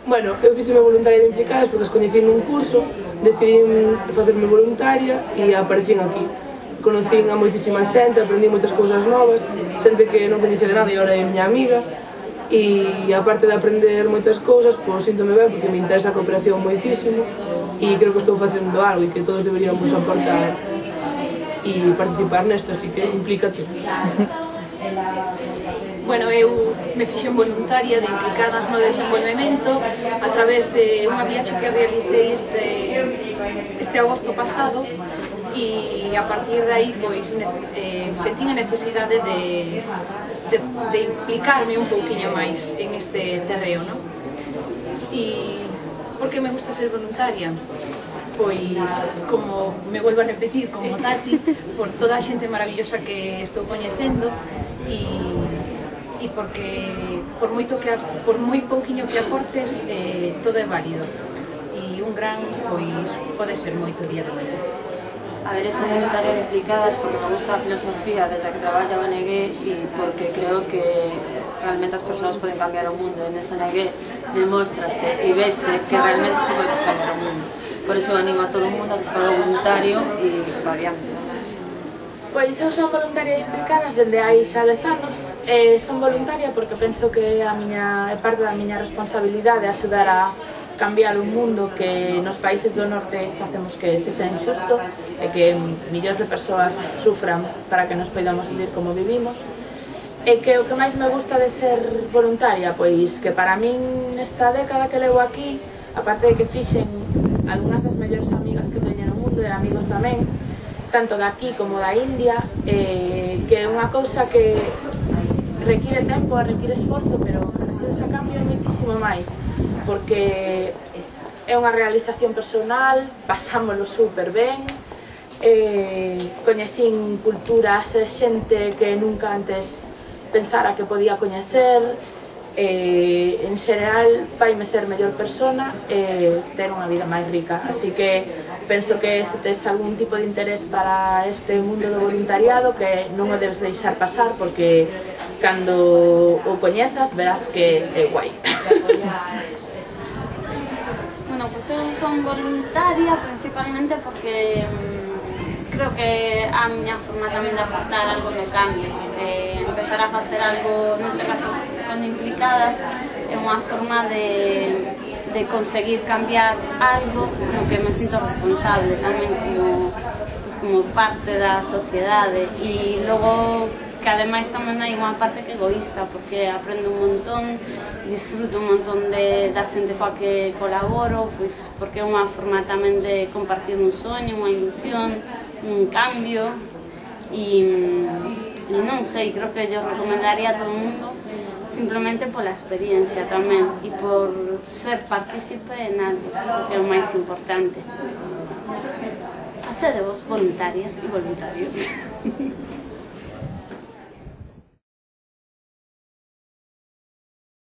Bueno, eu fixeme voluntaria de Implicadas porque as coñecín nun curso, decidín facerme voluntaria e aparecín aquí. Conocín a moitísima xente, aprendí moitas cousas novas, xente que non coñecía de nada e agora é miña amiga. E aparte de aprender moitas cousas, pois síntome ben porque me interesa a cooperación moitísimo e creo que estou facendo algo e que todos deberíamos aportar e participar nesto, así que implícate. Bueno, eu me fixen voluntaria de Implicadas no desenvolvemento a través de unha viaxe que realicei este agosto pasado e a partir de aí pois sentín a necesidade de implicarme un pouquiño máis en este terreo, non? E por que me gusta ser voluntaria? Pois, como me volvo a repetir, como Tati, por toda a xente maravillosa que estou coñecendo e porque por moi pouquiño que aportes todo é válido e un gran, pois, pode ser moito día de mañá. A ver, son voluntaria de Implicadas porque me gusta a filosofía desde que traballo a ONG e porque creo que realmente as persoas poden cambiar o mundo. En esta ONG demóstrase e vese que realmente se pode cambiar o mundo. Por iso animo a todo o mundo a que se faga voluntario e para adiante. Pois eu son voluntaria de Implicadas dende hai xa 10 anos. Son voluntaria porque penso que é parte da miña responsabilidade axudar a cambiar un mundo que nos países do norte facemos que sexa injusto e que millóns de persoas sufran para que nos podamos vivir como vivimos. E que o que máis me gusta de ser voluntaria, pois que para min nesta década que levo aquí, aparte de que fixen algunhas das mellores amigas que teñen no mundo e amigos tamén, tanto de aquí como da India, que é unha cousa que require tempo, require esforzo, pero que recibes a cambio moitísimo máis, porque é unha realización personal, pasámolo super ben, coñecín culturas e xente que nunca antes pensara que podía coñecer, en xeral faime ser mellor persona e ter unha vida máis rica, así que penso que se tes algún tipo de interés para este mundo do voluntariado que non o debes deixar pasar porque cando o coñezas verás que é guai. Bueno, pues eu son voluntaria principalmente porque creo que a miña forma tamén de aportar algo no cambio, que empezar a facer algo, neste caso con Implicadas, é unha forma de conseguir cambiar algo no que me sinto responsable tamén como parte da sociedade e logo que ademais tamén hai unha parte que é egoísta porque aprendo un montón, disfruto un montón da xente coa que colaboro, pois porque é unha forma tamén de compartir un soño, unha ilusión, un cambio e non sei, creo que yo recomendaría a todo o mundo simplemente pola experiencia tamén e por ser partícipe en algo, que é o máis importante. Facedevos voluntarias e voluntarios.